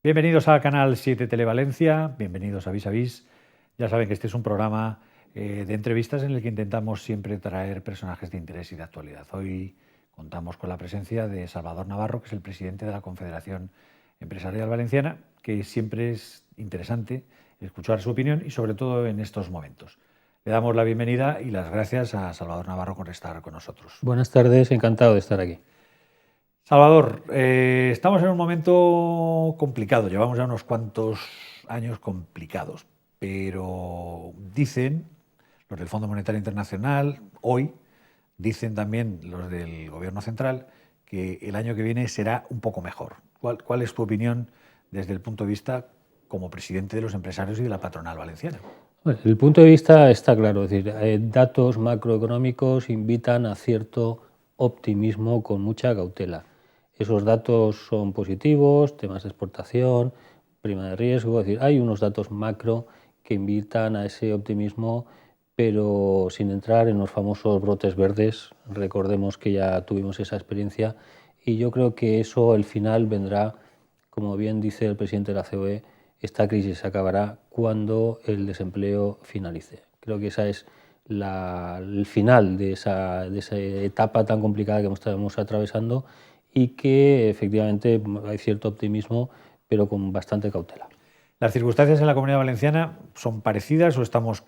Bienvenidos al canal 7 Televalencia, bienvenidos a Vis a Vis. Ya saben que este es un programa de entrevistas en el que intentamos siempre traer personajes de interés y de actualidad. Hoy contamos con la presencia de Salvador Navarro, que es el presidente de la Confederación Empresarial Valenciana, que siempre es interesante escuchar su opinión y sobre todo en estos momentos. Le damos la bienvenida y las gracias a Salvador Navarro por estar con nosotros. Buenas tardes, encantado de estar aquí. Salvador, estamos en un momento complicado, llevamos ya unos cuantos años complicados, pero dicen los del Fondo Monetario Internacional, hoy, dicen también los del Gobierno Central, que el año que viene será un poco mejor. ¿Cuál es tu opinión desde el punto de vista como presidente de los empresarios y de la patronal valenciana? Bueno, el punto de vista está claro, es decir, datos macroeconómicos invitan a cierto optimismo con mucha cautela. Esos datos son positivos, temas de exportación, prima de riesgo, es decir, hay unos datos macro que invitan a ese optimismo, pero sin entrar en los famosos brotes verdes. Recordemos que ya tuvimos esa experiencia y yo creo que eso al final vendrá, como bien dice el presidente de la COE, esta crisis acabará cuando el desempleo finalice. Creo que esa es el final de esa etapa tan complicada que estamos atravesando y que efectivamente hay cierto optimismo, pero con bastante cautela. ¿Las circunstancias en la Comunidad Valenciana son parecidas o estamos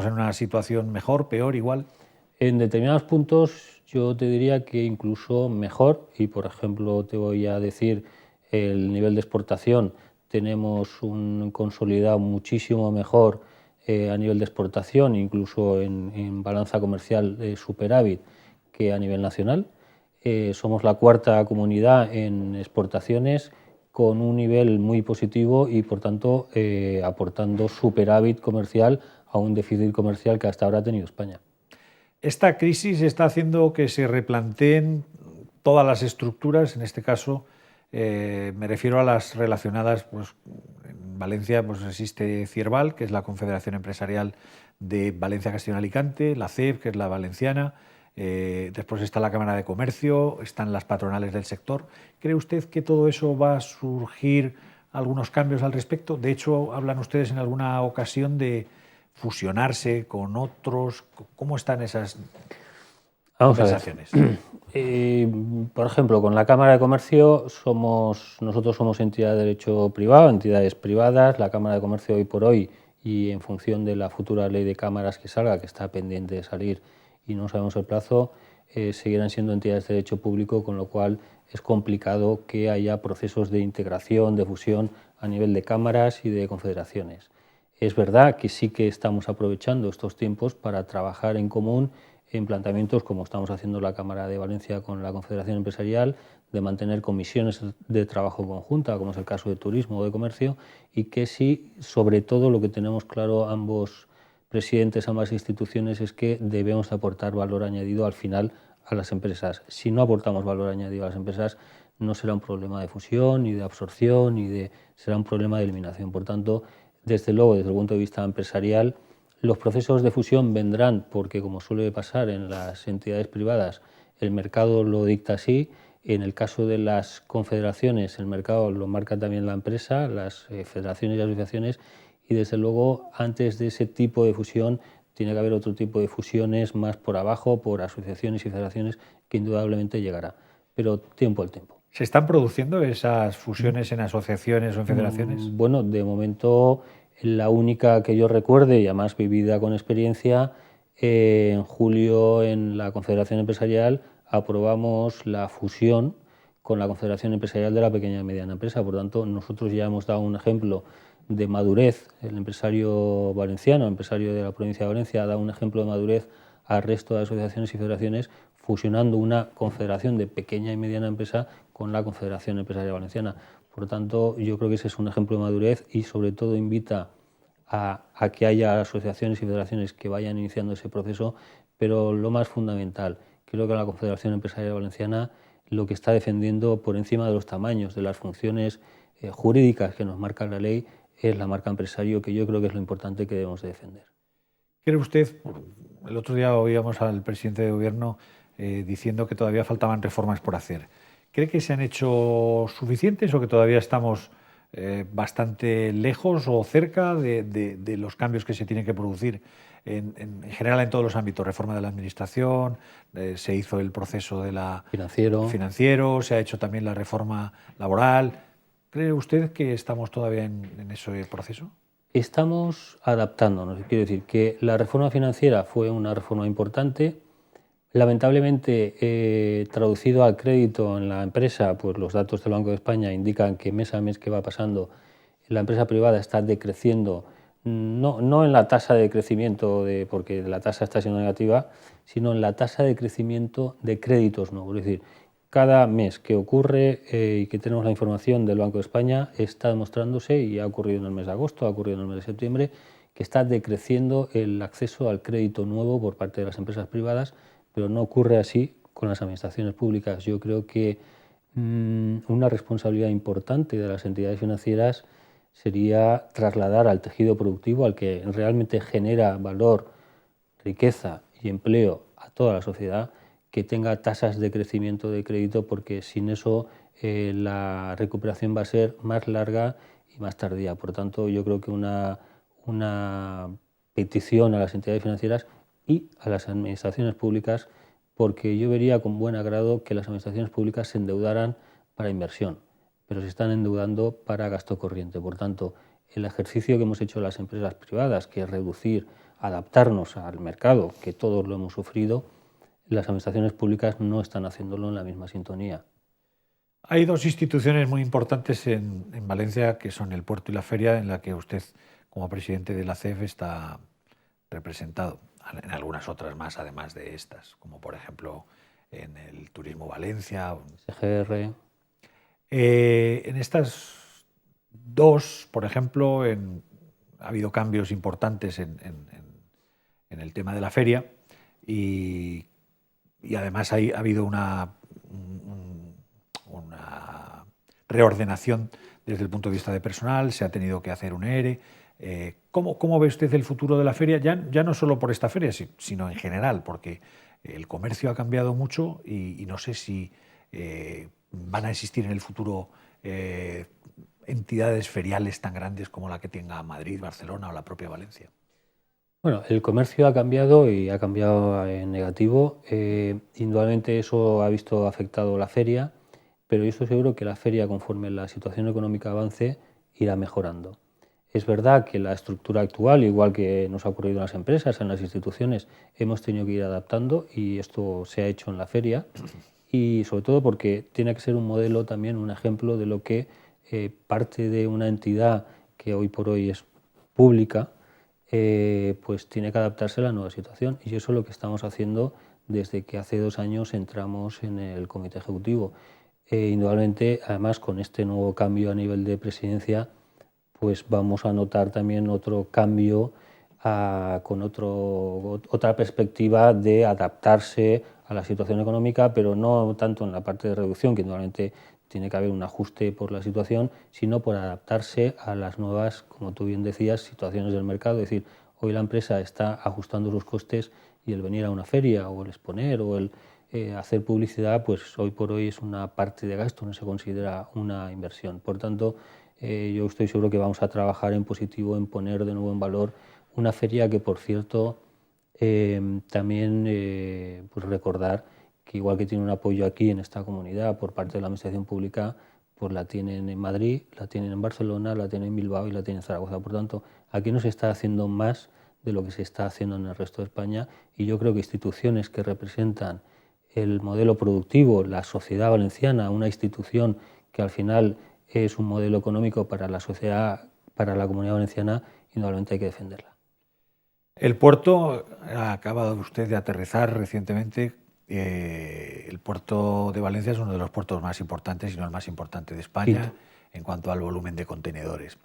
en una situación mejor, peor, igual? En determinados puntos yo te diría que incluso mejor, y por ejemplo te voy a decir el nivel de exportación. Tenemos un consolidado muchísimo mejor a nivel de exportación, incluso en balanza comercial superávit, que a nivel nacional. Somos la cuarta comunidad en exportaciones con un nivel muy positivo y por tanto aportando superávit comercial a un déficit comercial que hasta ahora ha tenido España. Esta crisis está haciendo que se replanteen todas las estructuras, en este caso me refiero a las relacionadas, pues en Valencia pues existe CIERVAL, que es la Confederación Empresarial de Valencia, Castellón y Alicante, la CEP, que es la valenciana, después está la Cámara de Comercio, están las patronales del sector. ¿Cree usted que todo eso va a surgir algunos cambios al respecto? De hecho, hablan ustedes en alguna ocasión de fusionarse con otros. ¿Cómo están esas conversaciones? Por ejemplo, con la Cámara de Comercio nosotros somos entidad de derecho privado, entidades privadas. La Cámara de Comercio hoy por hoy, y en función de la futura ley de cámaras que salga, que está pendiente de salir y no sabemos el plazo, seguirán siendo entidades de derecho público, con lo cual es complicado que haya procesos de integración, de fusión a nivel de cámaras y de confederaciones. Es verdad que sí que estamos aprovechando estos tiempos para trabajar en común en planteamientos como estamos haciendo la Cámara de Valencia con la Confederación Empresarial, de mantener comisiones de trabajo conjunta, como es el caso de turismo o de comercio, y que sí, sobre todo lo que tenemos claro ambos presidentes, ambas instituciones, es que debemos aportar valor añadido al final a las empresas. Si no aportamos valor añadido a las empresas, no será un problema de fusión, ni de absorción, será un problema de eliminación. Por tanto, desde luego, desde el punto de vista empresarial, los procesos de fusión vendrán porque, como suele pasar en las entidades privadas, el mercado lo dicta así. En el caso de las confederaciones, el mercado lo marca también la empresa, las federaciones y asociaciones, y desde luego antes de ese tipo de fusión tiene que haber otro tipo de fusiones más por abajo, por asociaciones y federaciones, que indudablemente llegará, pero tiempo al tiempo. ¿Se están produciendo esas fusiones en asociaciones o en federaciones? Bueno, de momento la única que yo recuerde, y además vivida con experiencia, en julio en la Confederación Empresarial aprobamos la fusión con la Confederación Empresarial de la Pequeña y Mediana Empresa. Por tanto, nosotros ya hemos dado un ejemplo de madurez. El empresario valenciano, el empresario de la provincia de Valencia, ha dado un ejemplo de madurez al resto de asociaciones y federaciones, fusionando una confederación de pequeña y mediana empresa con la Confederación Empresarial Valenciana. Por lo tanto, yo creo que ese es un ejemplo de madurez y sobre todo invita a que haya asociaciones y federaciones que vayan iniciando ese proceso, pero lo más fundamental, creo que la Confederación Empresarial Valenciana lo que está defendiendo por encima de los tamaños, de las funciones jurídicas que nos marca la ley, es la marca empresario, que yo creo que es lo importante que debemos de defender. ¿Cree usted, el otro día oíamos al presidente de gobierno diciendo que todavía faltaban reformas por hacer? ¿Cree que se han hecho suficientes o que todavía estamos bastante lejos o cerca de los cambios que se tienen que producir en general en todos los ámbitos? Reforma de la administración, se hizo el proceso de financiero, se ha hecho también la reforma laboral. ¿Cree usted que estamos todavía en ese proceso? Estamos adaptándonos. Quiero decir que la reforma financiera fue una reforma importante. Lamentablemente, traducido al crédito en la empresa, pues los datos del Banco de España indican que mes a mes que va pasando, la empresa privada está decreciendo, no en la tasa de crecimiento, porque la tasa está siendo negativa, sino en la tasa de crecimiento de créditos nuevos. Es decir, cada mes que ocurre y que tenemos la información del Banco de España está demostrándose, y ha ocurrido en el mes de agosto, ha ocurrido en el mes de septiembre, que está decreciendo el acceso al crédito nuevo por parte de las empresas privadas, pero no ocurre así con las administraciones públicas. Yo creo que una responsabilidad importante de las entidades financieras sería trasladar al tejido productivo, al que realmente genera valor, riqueza y empleo a toda la sociedad, que tenga tasas de crecimiento de crédito, porque sin eso la recuperación va a ser más larga y más tardía. Por tanto, yo creo que una petición a las entidades financieras y a las administraciones públicas, porque yo vería con buen agrado que las administraciones públicas se endeudaran para inversión, pero se están endeudando para gasto corriente. Por tanto, el ejercicio que hemos hecho las empresas privadas, que es reducir, adaptarnos al mercado, que todos lo hemos sufrido, las administraciones públicas no están haciéndolo en la misma sintonía. Hay dos instituciones muy importantes en Valencia, que son el puerto y la feria, en la que usted, como presidente de la CEF, está representado. En algunas otras más, además de estas, como por ejemplo en el Turismo Valencia. SGR. En estas dos, por ejemplo, ha habido cambios importantes en el tema de la feria y además ha habido una reordenación desde el punto de vista de personal, se ha tenido que hacer un ERE. ¿Cómo ve usted el futuro de la feria? Ya no solo por esta feria, sino en general, porque el comercio ha cambiado mucho y no sé si van a existir en el futuro entidades feriales tan grandes como la que tenga Madrid, Barcelona o la propia Valencia. Bueno, el comercio ha cambiado y ha cambiado en negativo. Indudablemente eso ha visto afectado la feria, pero yo estoy seguro que la feria, conforme la situación económica avance, irá mejorando. Es verdad que la estructura actual, igual que nos ha ocurrido en las empresas, en las instituciones, hemos tenido que ir adaptando, y esto se ha hecho en la feria, y sobre todo porque tiene que ser un modelo también, un ejemplo de lo que parte de una entidad que hoy por hoy es pública, pues tiene que adaptarse a la nueva situación, y eso es lo que estamos haciendo desde que hace 2 años entramos en el comité ejecutivo. Indudablemente, además, con este nuevo cambio a nivel de presidencia, pues vamos a notar también otro cambio con otra perspectiva de adaptarse a la situación económica, pero no tanto en la parte de reducción, que indudablemente tiene que haber un ajuste por la situación, sino por adaptarse a las nuevas, como tú bien decías, situaciones del mercado. Es decir, hoy la empresa está ajustando sus costes, y el venir a una feria o el exponer o el hacer publicidad, pues hoy por hoy es una parte de gasto, no se considera una inversión. Por tanto, yo estoy seguro que vamos a trabajar en positivo, en poner de nuevo en valor una feria que, por cierto, también pues recordar que igual que tiene un apoyo aquí en esta comunidad por parte de la administración pública, pues la tienen en Madrid, la tienen en Barcelona, la tienen en Bilbao y la tienen en Zaragoza. Por tanto, aquí no se está haciendo más de lo que se está haciendo en el resto de España, y yo creo que instituciones que representan el modelo productivo, la sociedad valenciana, una institución que al final es un modelo económico para la sociedad, para la Comunidad Valenciana, indudablemente hay que defenderla. El puerto, acaba usted de aterrizar recientemente. El puerto de Valencia es uno de los puertos más importantes, si no el más importante de España, en cuanto al volumen de contenedores.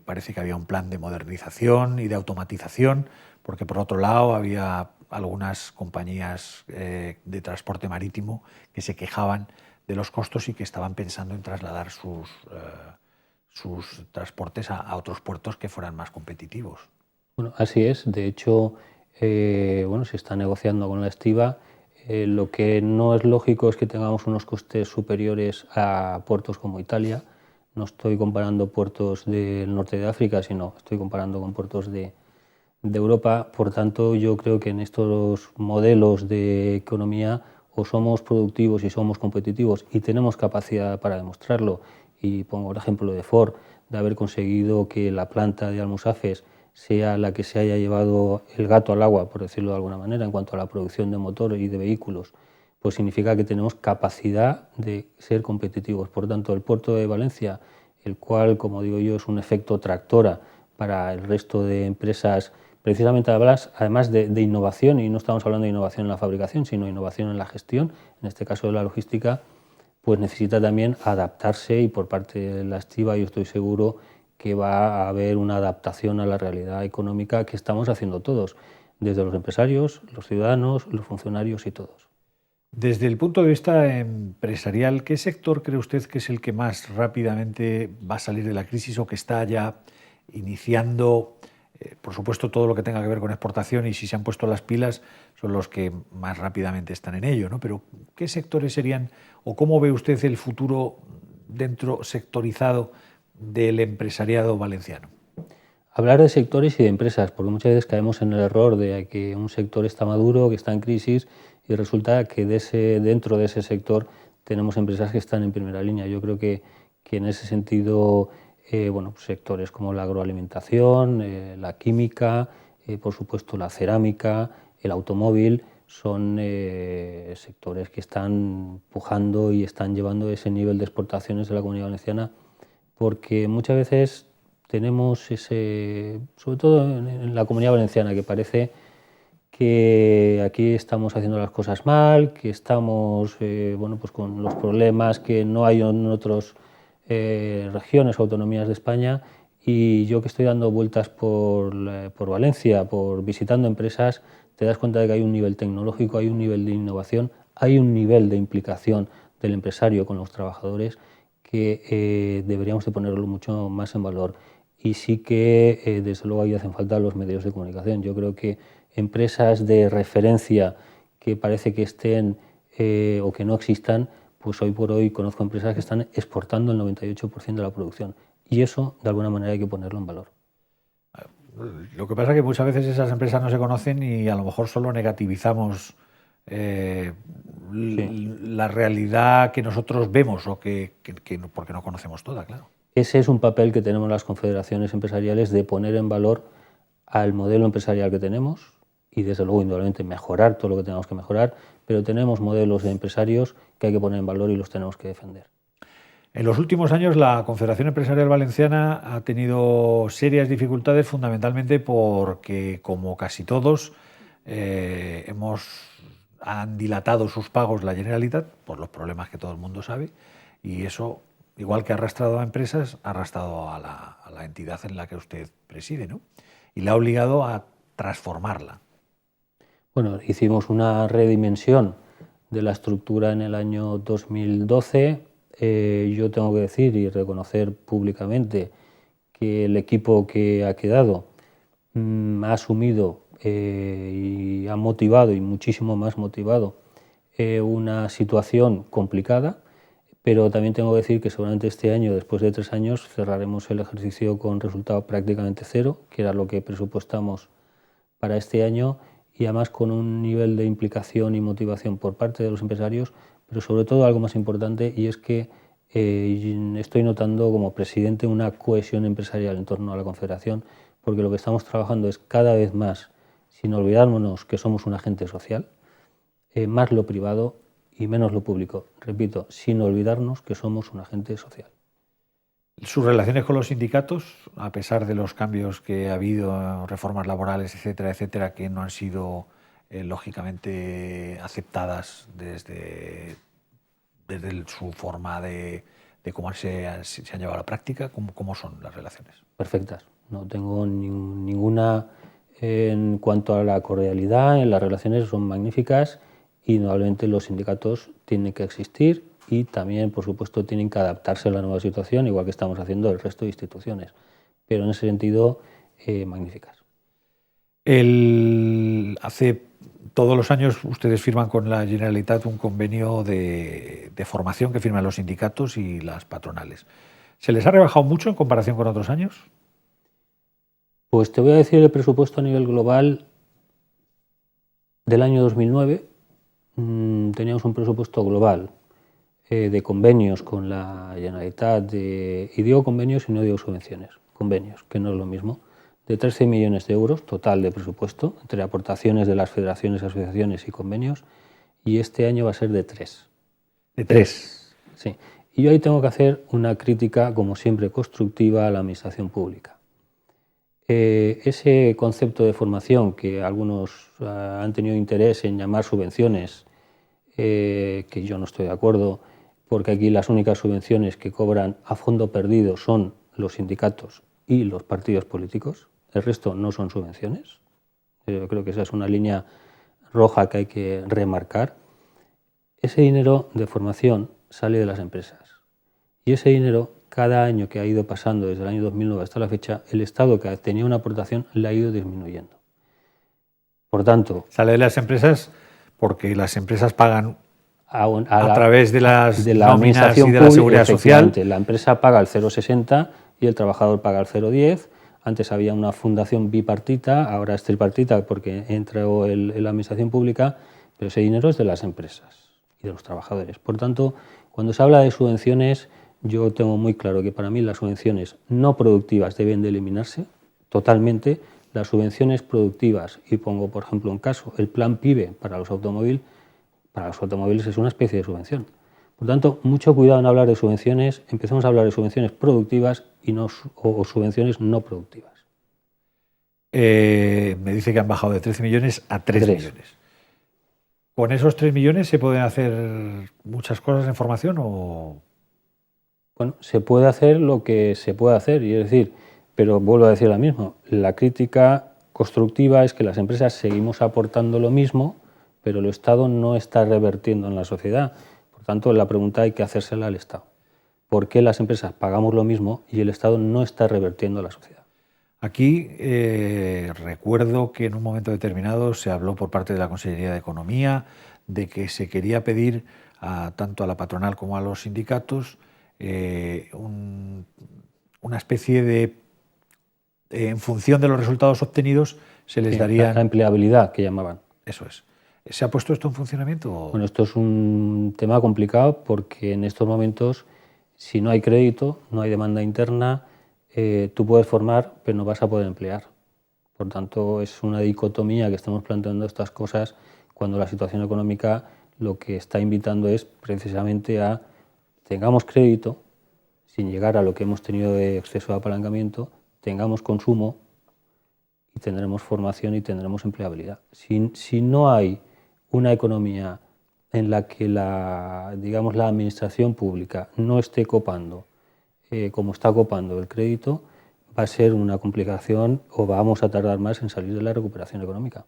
Parece que había un plan de modernización y de automatización, porque por otro lado había algunas compañías de transporte marítimo que se quejaban de los costos y que estaban pensando en trasladar sus transportes a otros puertos que fueran más competitivos. Bueno, así es. De hecho, bueno, se está negociando con la estiba. Lo que no es lógico es que tengamos unos costes superiores a puertos como Italia. No estoy comparando puertos del norte de África, sino estoy comparando con puertos de Europa. Por tanto, yo creo que en estos modelos de economía o somos productivos y somos competitivos y tenemos capacidad para demostrarlo. Y pongo el ejemplo de Ford, de haber conseguido que la planta de Almusafes sea la que se haya llevado el gato al agua, por decirlo de alguna manera, en cuanto a la producción de motor y de vehículos, pues significa que tenemos capacidad de ser competitivos. Por tanto, el puerto de Valencia, el cual, como digo yo, es un efecto tractora para el resto de empresas, precisamente además de innovación, y no estamos hablando de innovación en la fabricación, sino innovación en la gestión, en este caso de la logística, pues necesita también adaptarse, y por parte de la estiba yo estoy seguro que va a haber una adaptación a la realidad económica que estamos haciendo todos, desde los empresarios, los ciudadanos, los funcionarios y todos. Desde el punto de vista empresarial, ¿qué sector cree usted que es el que más rápidamente va a salir de la crisis o que está ya iniciando, por supuesto, todo lo que tenga que ver con exportación, y si se han puesto las pilas son los que más rápidamente están en ello, ¿no? Pero ¿qué sectores serían o cómo ve usted el futuro dentro sectorizado del empresariado valenciano? Hablar de sectores y de empresas, porque muchas veces caemos en el error de que un sector está maduro, que está en crisis, y resulta que dentro de ese sector tenemos empresas que están en primera línea. Yo creo que en ese sentido, bueno, sectores como la agroalimentación, la química, por supuesto la cerámica, el automóvil, son sectores que están pujando y están llevando ese nivel de exportaciones de la Comunidad Valenciana, porque muchas veces tenemos ese, sobre todo en la Comunidad Valenciana, que parece que aquí estamos haciendo las cosas mal, que estamos bueno, pues con los problemas que no hay en otras regiones o autonomías de España. Y yo, que estoy dando vueltas por Valencia, por visitando empresas, te das cuenta de que hay un nivel tecnológico, hay un nivel de innovación, hay un nivel de implicación del empresario con los trabajadores que deberíamos de ponerlo mucho más en valor. Y sí que, desde luego, ahí hacen falta los medios de comunicación. Yo creo que empresas de referencia que parece que estén o que no existan, pues hoy por hoy conozco empresas que están exportando el 98% de la producción. Y eso, de alguna manera, hay que ponerlo en valor. Lo que pasa es que muchas veces esas empresas no se conocen y a lo mejor solo negativizamos Sí. la realidad que nosotros vemos o porque no conocemos toda, claro. Ese es un papel que tenemos las confederaciones empresariales, de poner en valor al modelo empresarial que tenemos y, desde luego, indudablemente mejorar todo lo que tenemos que mejorar, pero tenemos modelos de empresarios que hay que poner en valor y los tenemos que defender. En los últimos años la Confederación Empresarial Valenciana ha tenido serias dificultades, fundamentalmente porque, como casi todos, han dilatado sus pagos la Generalitat por los problemas que todo el mundo sabe, y eso, igual que ha arrastrado a empresas, ha arrastrado a la entidad en la que usted preside, ¿no? Y la ha obligado a transformarla. Bueno, hicimos una redimensión de la estructura en el año 2012. Yo tengo que decir y reconocer públicamente que el equipo que ha quedado ha asumido y ha motivado, y muchísimo más motivado, una situación complicada, pero también tengo que decir que seguramente este año, después de 3 años, cerraremos el ejercicio con resultado prácticamente cero, que era lo que presupuestamos para este año, y además con un nivel de implicación y motivación por parte de los empresarios, pero sobre todo algo más importante, y es que estoy notando como presidente una cohesión empresarial en torno a la Confederación, porque lo que estamos trabajando es cada vez más, sin olvidarnos que somos un agente social, más lo privado y menos lo público. Repito, sin olvidarnos que somos un agente social. Sus relaciones con los sindicatos, a pesar de los cambios que ha habido, reformas laborales, etcétera, etcétera, que no han sido lógicamente aceptadas desde su forma de cómo se han llevado a la práctica, ¿cómo son las relaciones? Perfectas. No tengo ninguna En cuanto a la cordialidad, las relaciones son magníficas y indudablemente los sindicatos tienen que existir y también, por supuesto, tienen que adaptarse a la nueva situación, igual que estamos haciendo el resto de instituciones. Pero en ese sentido, magníficas. Hace todos los años ustedes firman con la Generalitat un convenio de formación que firman los sindicatos y las patronales. ¿Se les ha rebajado mucho en comparación con otros años? Pues te voy a decir el presupuesto a nivel global del año 2009. Teníamos un presupuesto global de convenios con la Generalitat, y digo convenios y no digo subvenciones, convenios, que no es lo mismo, de 13 millones de euros total de presupuesto, entre aportaciones de las federaciones, asociaciones y convenios, y este año va a ser de 3. ¿De 3? Sí. Y yo ahí tengo que hacer una crítica, como siempre, constructiva a la administración pública. Ese concepto de formación que algunos han tenido interés en llamar subvenciones, que yo no estoy de acuerdo, porque aquí las únicas subvenciones que cobran a fondo perdido son los sindicatos y los partidos políticos, el resto no son subvenciones. Yo creo que esa es una línea roja que hay que remarcar. Ese dinero de formación sale de las empresas y ese dinero, cada año que ha ido pasando desde el año 2009 hasta la fecha, el Estado, que tenía una aportación, la ha ido disminuyendo. Por tanto, sale de las empresas porque las empresas pagan a través de las nóminas y de la seguridad social. La empresa paga el 0,60 y el trabajador paga el 0,10. Antes había una fundación bipartita, ahora es tripartita porque entró la administración pública, pero ese dinero es de las empresas y de los trabajadores. Por tanto, cuando se habla de subvenciones, yo tengo muy claro que para mí las subvenciones no productivas deben de eliminarse totalmente. Las subvenciones productivas, y pongo por ejemplo un caso, el plan PIBE para los automóviles es una especie de subvención. Por tanto, mucho cuidado en hablar de subvenciones, empecemos a hablar de subvenciones productivas y o subvenciones no productivas. Me dice que han bajado de 13 millones a 3 millones. ¿Con esos 3 millones se pueden hacer muchas cosas en formación o...? Bueno, se puede hacer lo que se puede hacer, y es decir, pero vuelvo a decir lo mismo, la crítica constructiva es que las empresas seguimos aportando lo mismo, pero el Estado no está revertiendo en la sociedad. Por tanto, la pregunta hay que hacérsela al Estado. ¿Por qué las empresas pagamos lo mismo y el Estado no está revertiendo en la sociedad? Aquí recuerdo que en un momento determinado se habló por parte de la Consellería de Economía de que se quería pedir tanto a la patronal como a los sindicatos una especie de, en función de los resultados obtenidos, se les daría... La empleabilidad que llamaban. Eso es. ¿Se ha puesto esto en funcionamiento? Bueno, esto es un tema complicado porque en estos momentos, si no hay crédito, no hay demanda interna, tú puedes formar, pero no vas a poder emplear. Por tanto, es una dicotomía que estamos planteando estas cosas cuando la situación económica lo que está invitando es precisamente a tengamos crédito, sin llegar a lo que hemos tenido de exceso de apalancamiento, tengamos consumo y tendremos formación y tendremos empleabilidad. Si no hay una economía en la que la administración pública no esté copando como está copando el crédito, va a ser una complicación o vamos a tardar más en salir de la recuperación económica.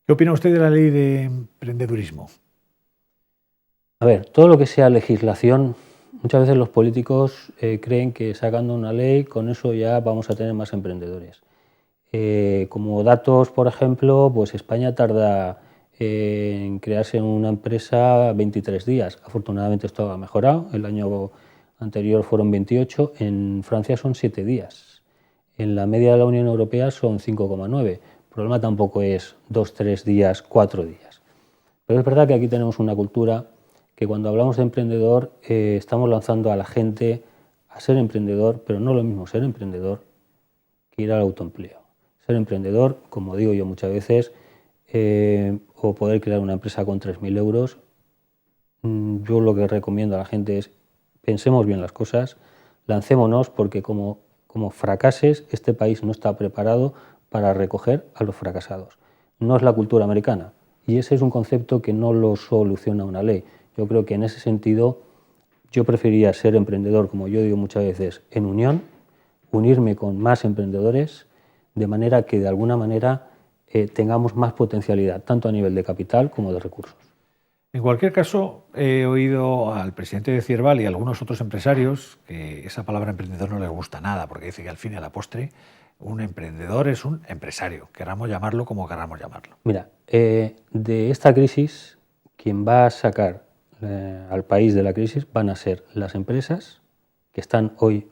¿Qué opina usted de la ley de emprendedurismo? A ver, todo lo que sea legislación, muchas veces los políticos creen que sacando una ley, con eso ya vamos a tener más emprendedores. Como datos, por ejemplo, pues España tarda en crearse una empresa 23 días. Afortunadamente esto ha mejorado. El año anterior fueron 28, en Francia son 7 días. En la media de la Unión Europea son 5,9. El problema tampoco es 2, 3 días, 4 días. Pero es verdad que aquí tenemos una cultura que cuando hablamos de emprendedor estamos lanzando a la gente a ser emprendedor, pero no lo mismo ser emprendedor que ir al autoempleo. Ser emprendedor, como digo yo muchas veces, o poder crear una empresa con 3.000 euros, yo lo que recomiendo a la gente es pensemos bien las cosas, lancémonos porque como fracases, este país no está preparado para recoger a los fracasados. No es la cultura americana y ese es un concepto que no lo soluciona una ley. Yo creo que en ese sentido yo preferiría ser emprendedor, como yo digo muchas veces, en unión, unirme con más emprendedores, de manera que de alguna manera tengamos más potencialidad, tanto a nivel de capital como de recursos. En cualquier caso, he oído al presidente de Cierval y a algunos otros empresarios que esa palabra emprendedor no les gusta nada, porque dice que al fin y a la postre un emprendedor es un empresario, queramos llamarlo como queramos llamarlo. Mira, de esta crisis, quien va a sacar al país de la crisis van a ser las empresas que están hoy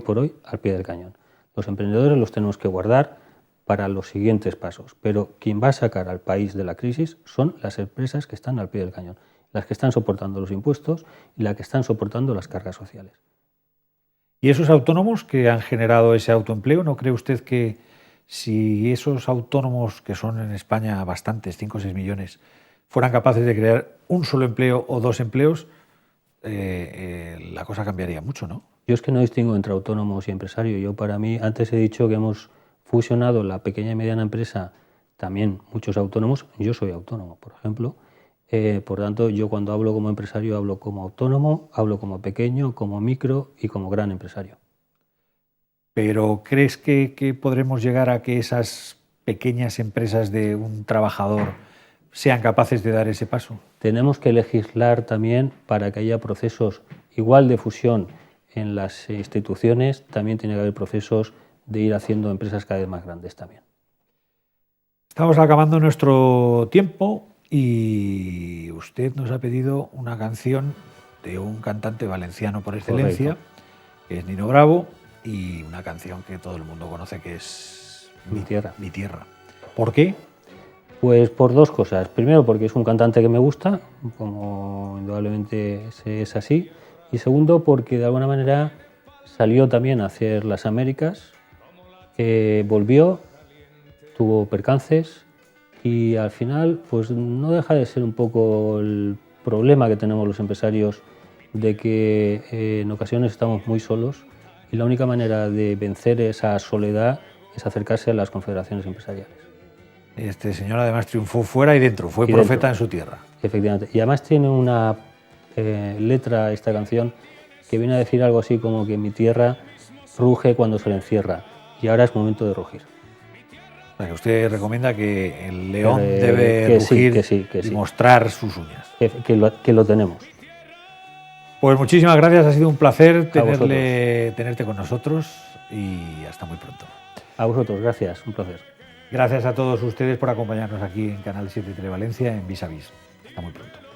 por hoy al pie del cañón. Los emprendedores los tenemos que guardar para los siguientes pasos, pero quien va a sacar al país de la crisis son las empresas que están al pie del cañón, las que están soportando los impuestos y las que están soportando las cargas sociales. ¿Y esos autónomos que han generado ese autoempleo, no cree usted que si esos autónomos, que son en España bastantes, 5 o 6 millones, fueran capaces de crear un solo empleo o 2 empleos, la cosa cambiaría mucho, ¿no? Yo es que no distingo entre autónomos y empresarios. Yo, para mí, antes he dicho que hemos fusionado la pequeña y mediana empresa, también muchos autónomos. Yo soy autónomo, por ejemplo. Por tanto, yo cuando hablo como empresario hablo como autónomo, hablo como pequeño, como micro y como gran empresario. ¿Pero crees que podremos llegar a que esas pequeñas empresas de un trabajador sean capaces de dar ese paso? Tenemos que legislar también para que haya procesos igual de fusión en las instituciones, también tiene que haber procesos de ir haciendo empresas cada vez más grandes también. Estamos acabando nuestro tiempo y usted nos ha pedido una canción de un cantante valenciano por excelencia, que es Nino Bravo, y una canción que todo el mundo conoce, que es Mi tierra. Mi tierra. ¿Por qué? Pues por dos cosas. Primero, porque es un cantante que me gusta, como indudablemente es así. Y segundo, porque de alguna manera salió también a hacer las Américas, volvió, tuvo percances y al final pues no deja de ser un poco el problema que tenemos los empresarios de que en ocasiones estamos muy solos y la única manera de vencer esa soledad es acercarse a las confederaciones empresariales. Este señor además triunfó fuera y dentro, fue profeta en su tierra. Efectivamente. Y además tiene una letra, esta canción, que viene a decir algo así como que mi tierra ruge cuando se le encierra y ahora es momento de rugir. O sea, que usted recomienda que el león debe rugir y mostrar sus uñas. Que lo tenemos. Pues muchísimas gracias, ha sido un placer tenerte con nosotros y hasta muy pronto. A vosotros, gracias, un placer. Gracias a todos ustedes por acompañarnos aquí en Canal 7 Televalencia en Vis a Vis. Hasta muy pronto.